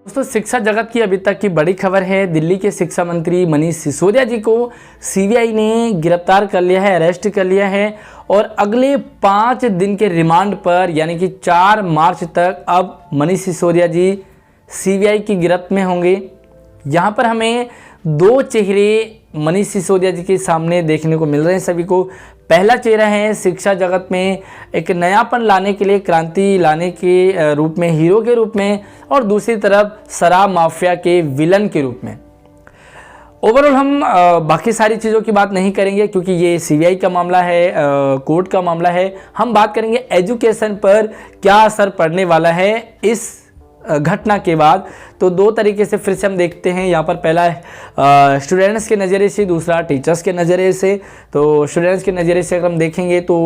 दोस्तों, शिक्षा जगत की अभी तक की बड़ी खबर है। दिल्ली के शिक्षा मंत्री मनीष सिसोदिया जी को सीबीआई ने गिरफ्तार कर लिया है, अरेस्ट कर लिया है और अगले 5 दिन के रिमांड पर यानी कि 4 मार्च तक अब मनीष सिसोदिया जी सीबीआई की गिरफ्त में होंगे। यहाँ पर हमें 2 चेहरे मनीष सिसोदिया जी के सामने देखने को मिल रहे हैं सभी को। पहला चेहरा है शिक्षा जगत में एक नयापन लाने के लिए, क्रांति लाने के रूप में, हीरो के रूप में, और दूसरी तरफ शराब माफिया के विलन के रूप में। ओवरऑल हम बाकी सारी चीज़ों की बात नहीं करेंगे क्योंकि ये सीबीआई का मामला है, कोर्ट का मामला है। हम बात करेंगे एजुकेशन पर क्या असर पड़ने वाला है इस घटना के बाद। तो 2 तरीके से फिर से हम देखते हैं। यहाँ पर पहला स्टूडेंट्स के नज़रिए से, दूसरा टीचर्स के नज़रिए से। तो स्टूडेंट्स के नज़रिए से अगर हम देखेंगे तो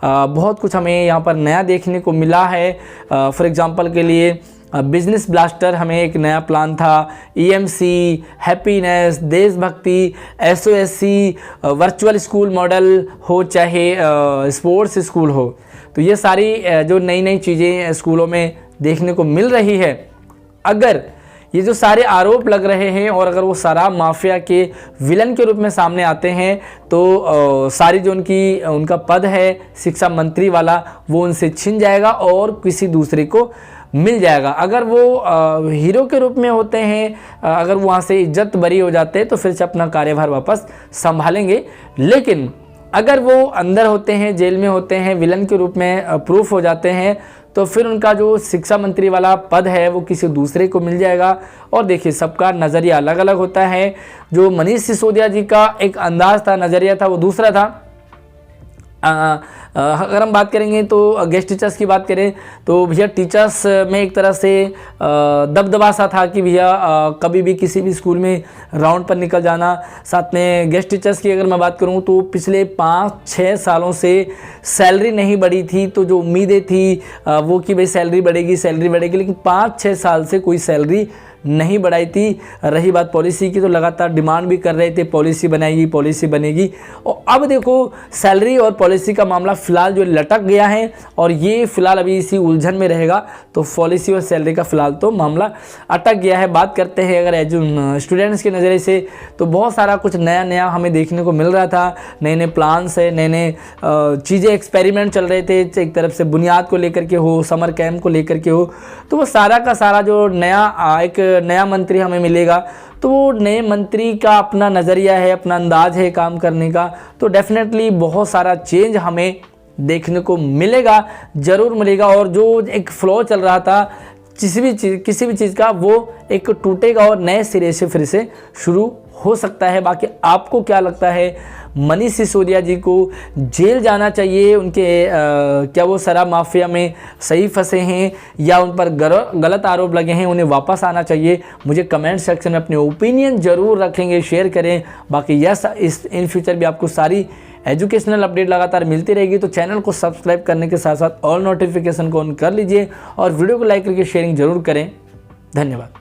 बहुत कुछ हमें यहाँ पर नया देखने को मिला है। फॉर एग्जांपल के लिए बिजनेस ब्लास्टर हमें एक नया प्लान था, ईएमसी, हैप्पीनेस, देशभक्ति, एसओएससी, वर्चुअल स्कूल मॉडल हो चाहे स्पोर्ट्स स्कूल हो, तो ये सारी जो नई नई चीज़ें स्कूलों में देखने को मिल रही है। अगर ये जो सारे आरोप लग रहे हैं और अगर वो शराब माफिया के विलन के रूप में सामने आते हैं तो सारी जो उनका पद है शिक्षा मंत्री वाला वो उनसे छिन जाएगा और किसी दूसरे को मिल जाएगा। अगर वो हीरो के रूप में होते हैं, अगर वहाँ से इज्जत बरी हो जाते हैं तो फिर से अपना कार्यभार वापस संभालेंगे। लेकिन अगर वो अंदर होते हैं, जेल में होते हैं, विलन के रूप में प्रूफ हो जाते हैं, तो फिर उनका जो शिक्षा मंत्री वाला पद है वो किसी दूसरे को मिल जाएगा। और देखिए, सबका नज़रिया अलग अलग होता है। जो मनीष सिसोदिया जी का एक अंदाज था, नज़रिया था, वो दूसरा था। अगर हम बात करेंगे तो गेस्ट टीचर्स की बात करें तो भैया टीचर्स में एक तरह से दबदबा सा था कि भैया कभी भी किसी भी स्कूल में राउंड पर निकल जाना। साथ में गेस्ट टीचर्स की अगर मैं बात करूं तो पिछले 5-6 सालों से सैलरी नहीं बढ़ी थी, तो जो उम्मीदें थी वो कि भाई सैलरी बढ़ेगी, लेकिन 5-6 साल से कोई सैलरी नहीं बढ़ाई थी। रही बात पॉलिसी की तो लगातार डिमांड भी कर रहे थे, पॉलिसी बनेगी। और अब देखो, सैलरी और पॉलिसी का मामला फिलहाल जो लटक गया है और ये फिलहाल अभी इसी उलझन में रहेगा। तो पॉलिसी और सैलरी का फिलहाल तो मामला अटक गया है। बात करते हैं अगर स्टूडेंट्स के नज़रिए से तो बहुत सारा कुछ नया हमें देखने को मिल रहा था। नए प्लान्स है, नए चीज़ें, एक्सपेरिमेंट चल रहे थे। एक तरफ से बुनियाद को लेकर के हो, समर कैंप को लेकर के हो, तो वो सारा का सारा जो एक नया मंत्री हमें मिलेगा तो वो नए मंत्री का अपना नज़रिया है, अपना अंदाज है काम करने का। तो डेफिनेटली बहुत सारा चेंज हमें देखने को मिलेगा, ज़रूर मिलेगा। और जो एक फ्लो चल रहा था किसी भी चीज़ का, वो एक टूटेगा और नए सिरे से फिर से शुरू हो सकता है। बाकी आपको क्या लगता है, मनीष सिसोदिया जी को जेल जाना चाहिए? उनके क्या वो शराब माफिया में सही फंसे हैं या उन पर गलत आरोप लगे हैं, उन्हें वापस आना चाहिए? मुझे कमेंट सेक्शन में अपने ओपिनियन ज़रूर रखेंगे, शेयर करें। बाकी यस, इन फ्यूचर भी आपको सारी एजुकेशनल अपडेट लगातार मिलती रहेगी। तो चैनल को सब्सक्राइब करने के साथ साथ ऑल नोटिफिकेशन को ऑन कर लीजिए और वीडियो को लाइक करके शेयरिंग जरूर करें। धन्यवाद।